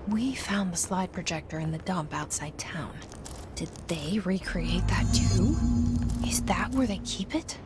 We found the slide projector in the dump outside town. Did they recreate that too? Is that where they keep it?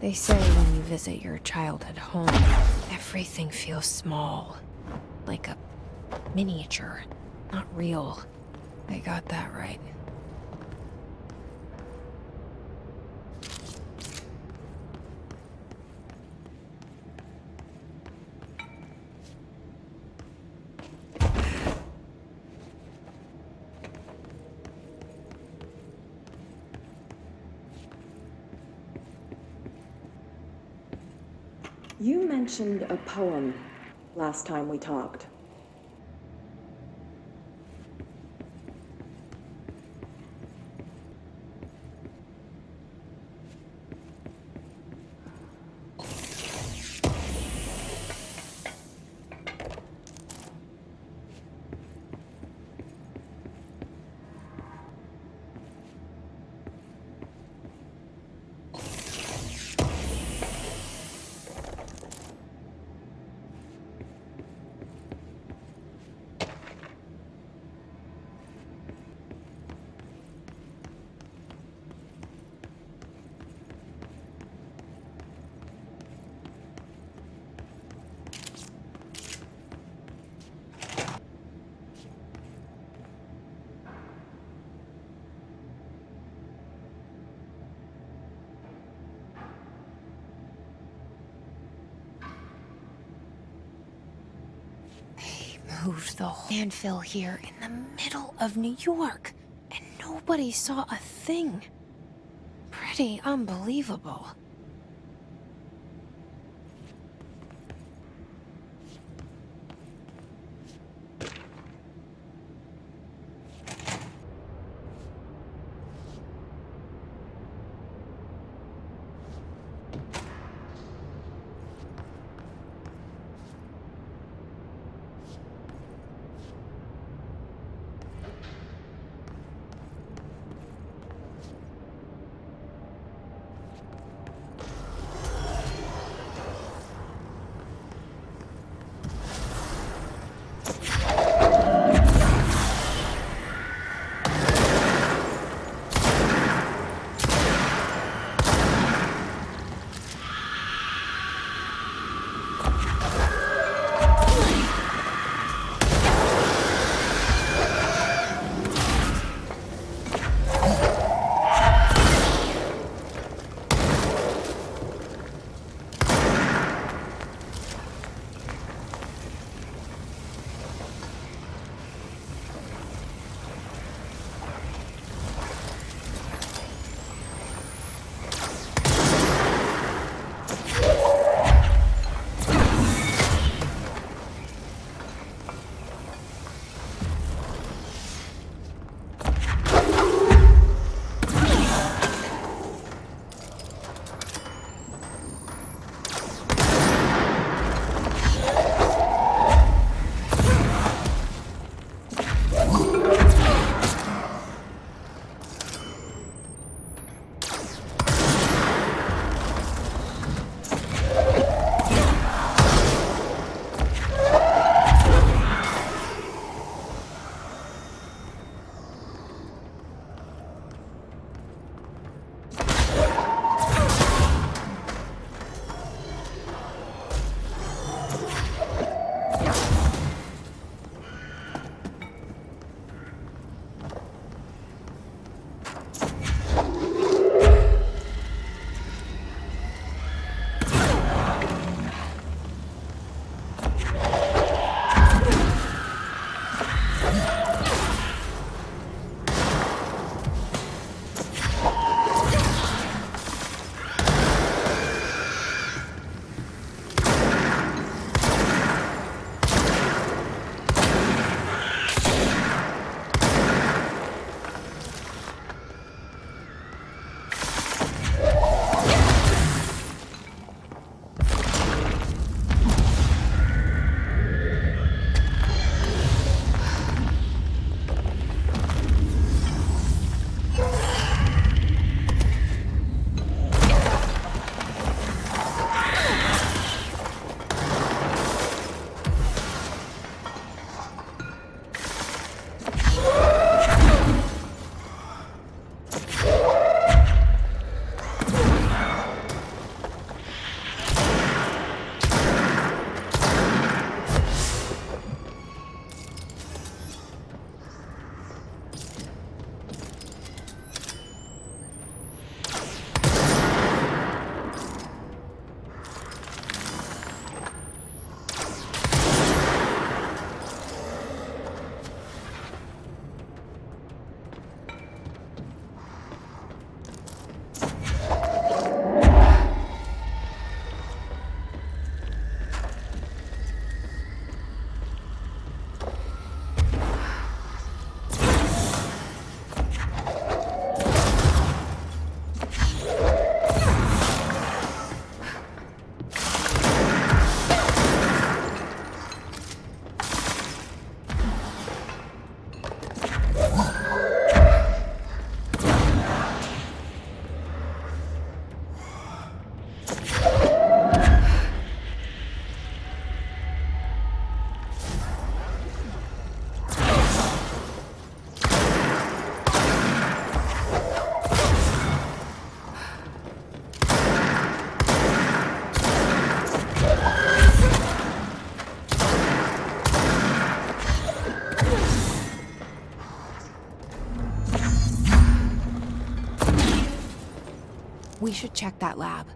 They say when you visit your childhood home, everything feels small. Like a miniature, not real. They got that right. You mentioned a poem last time we talked. Moved the whole landfill here in the middle of New York, and nobody saw a thing. Pretty unbelievable. We should check that lab.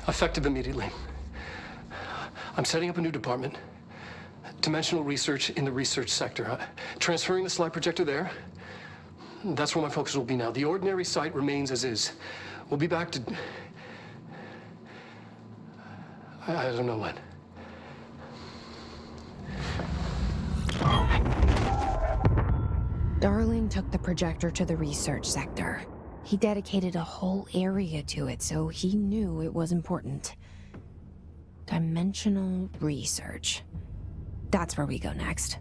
Effective immediately. I'm setting up a new department. Dimensional research in the research sector. Transferring the slide projector there. That's where my focus will be now. The ordinary site remains as is. We'll be back to... I don't know when. Darling took the projector to the research sector. He dedicated a whole area to it, so he knew it was important. Dimensional research. That's where we go next.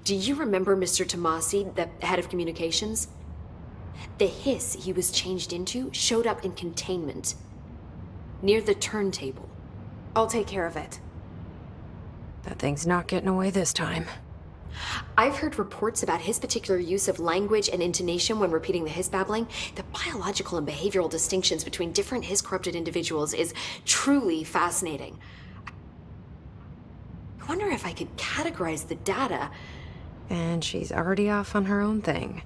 Do you remember Mr. Tomasi, the head of communications? The hiss he was changed into showed up in containment, near the turntable. I'll take care of it. That thing's not getting away this time. I've heard reports about his particular use of language and intonation when repeating the hiss babbling. The biological and behavioral distinctions between different hiss-corrupted individuals is truly fascinating. I wonder if I could categorize the data. And she's already off on her own thing.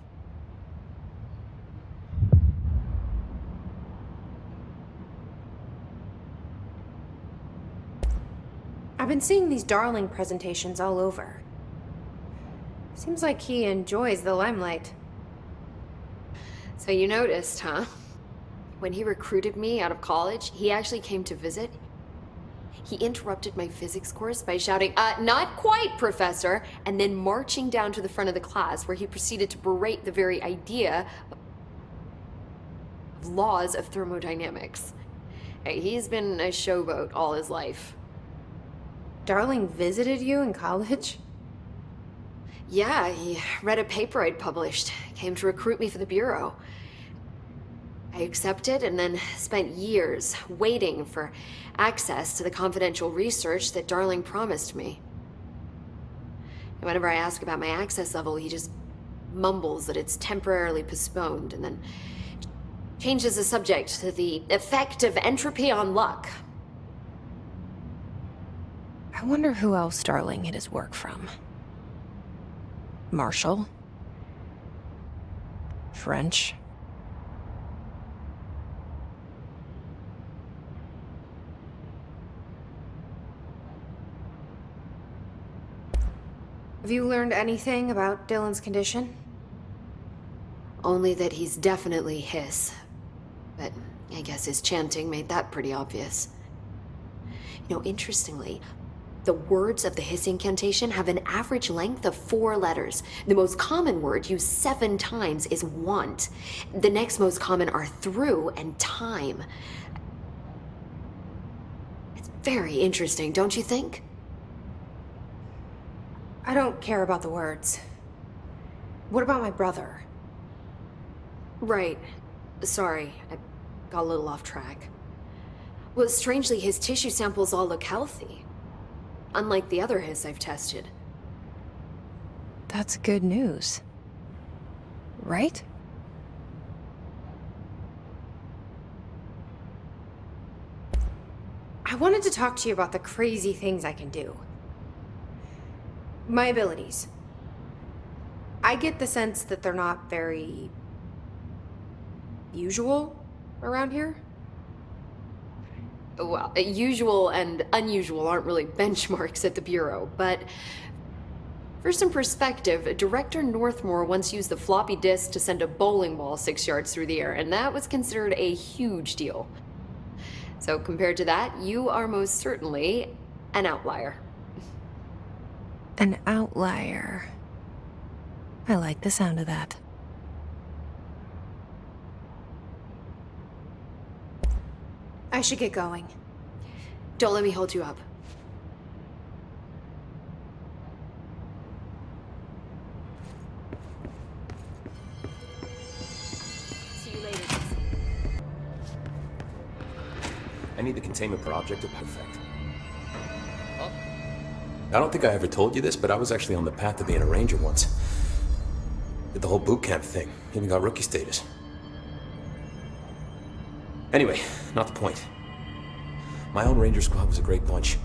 I've been seeing these Darling presentations all over. Seems like he enjoys the limelight. So you noticed, huh? When he recruited me out of college, he actually came to visit. He interrupted my physics course by shouting, "Not quite, Professor," and then marching down to the front of the class where he proceeded to berate the very idea of laws of thermodynamics. Hey, he's been a showboat all his life. Darling visited you in college? Yeah, he read a paper I'd published, came to recruit me for the bureau. I accepted and then spent years waiting for access to the confidential research that Darling promised me. And whenever I ask about my access level, he just mumbles that it's temporarily postponed and then changes the subject to the effect of entropy on luck. I wonder who else Darling hid his work from. Marshall? French? Have you learned anything about Dylan's condition? Only that he's definitely hiss. But I guess his chanting made that pretty obvious. You know, interestingly, the words of the hiss incantation have an average length of 4 letters. The most common word used 7 times is want. The next most common are through and time. It's very interesting, don't you think? I don't care about the words. What about my brother? Right. Sorry, I got a little off track. Well, strangely, his tissue samples all look healthy. Unlike the other hiss I've tested. That's good news. Right? I wanted to talk to you about the crazy things I can do. My abilities. I get the sense that they're not very usual around here. Well, usual and unusual aren't really benchmarks at the Bureau, but for some perspective, Director Northmore once used the floppy disk to send a bowling ball 6 yards through the air, and that was considered a huge deal. So compared to that, you are most certainly an outlier. An outlier. I like the sound of that. I should get going. Don't let me hold you up. See you later. I need the containment per object to perfect. I don't think I ever told you this, but I was actually on the path to being a ranger once. Did the whole boot camp thing. Even got rookie status. Anyway, not the point. My own ranger squad was a great bunch.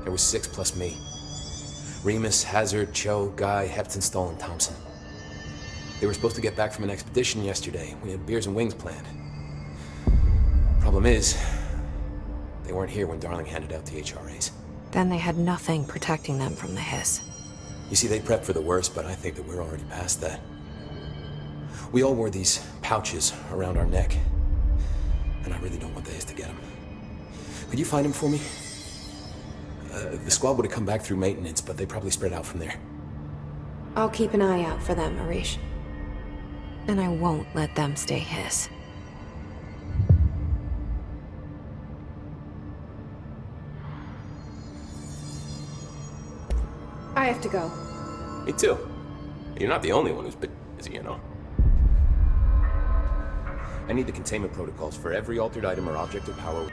There was 6 plus me. Remus, Hazard, Cho, Guy, Hepton, Stoll, and Thompson. They were supposed to get back from an expedition yesterday. We had beers and wings planned. Problem is, they weren't here when Darling handed out the HRAs. Then they had nothing protecting them from the hiss. You see, they prepped for the worst, but I think that we're already past that. We all wore these pouches around our neck. And I really don't want the hiss to get them. Could you find them for me? The squad would have come back through maintenance, but they probably spread out from there. I'll keep an eye out for them, Arish. And I won't let them stay hiss. I have to go. Me too. You're not the only one who's busy, you know. I need the containment protocols for every altered item or object of power.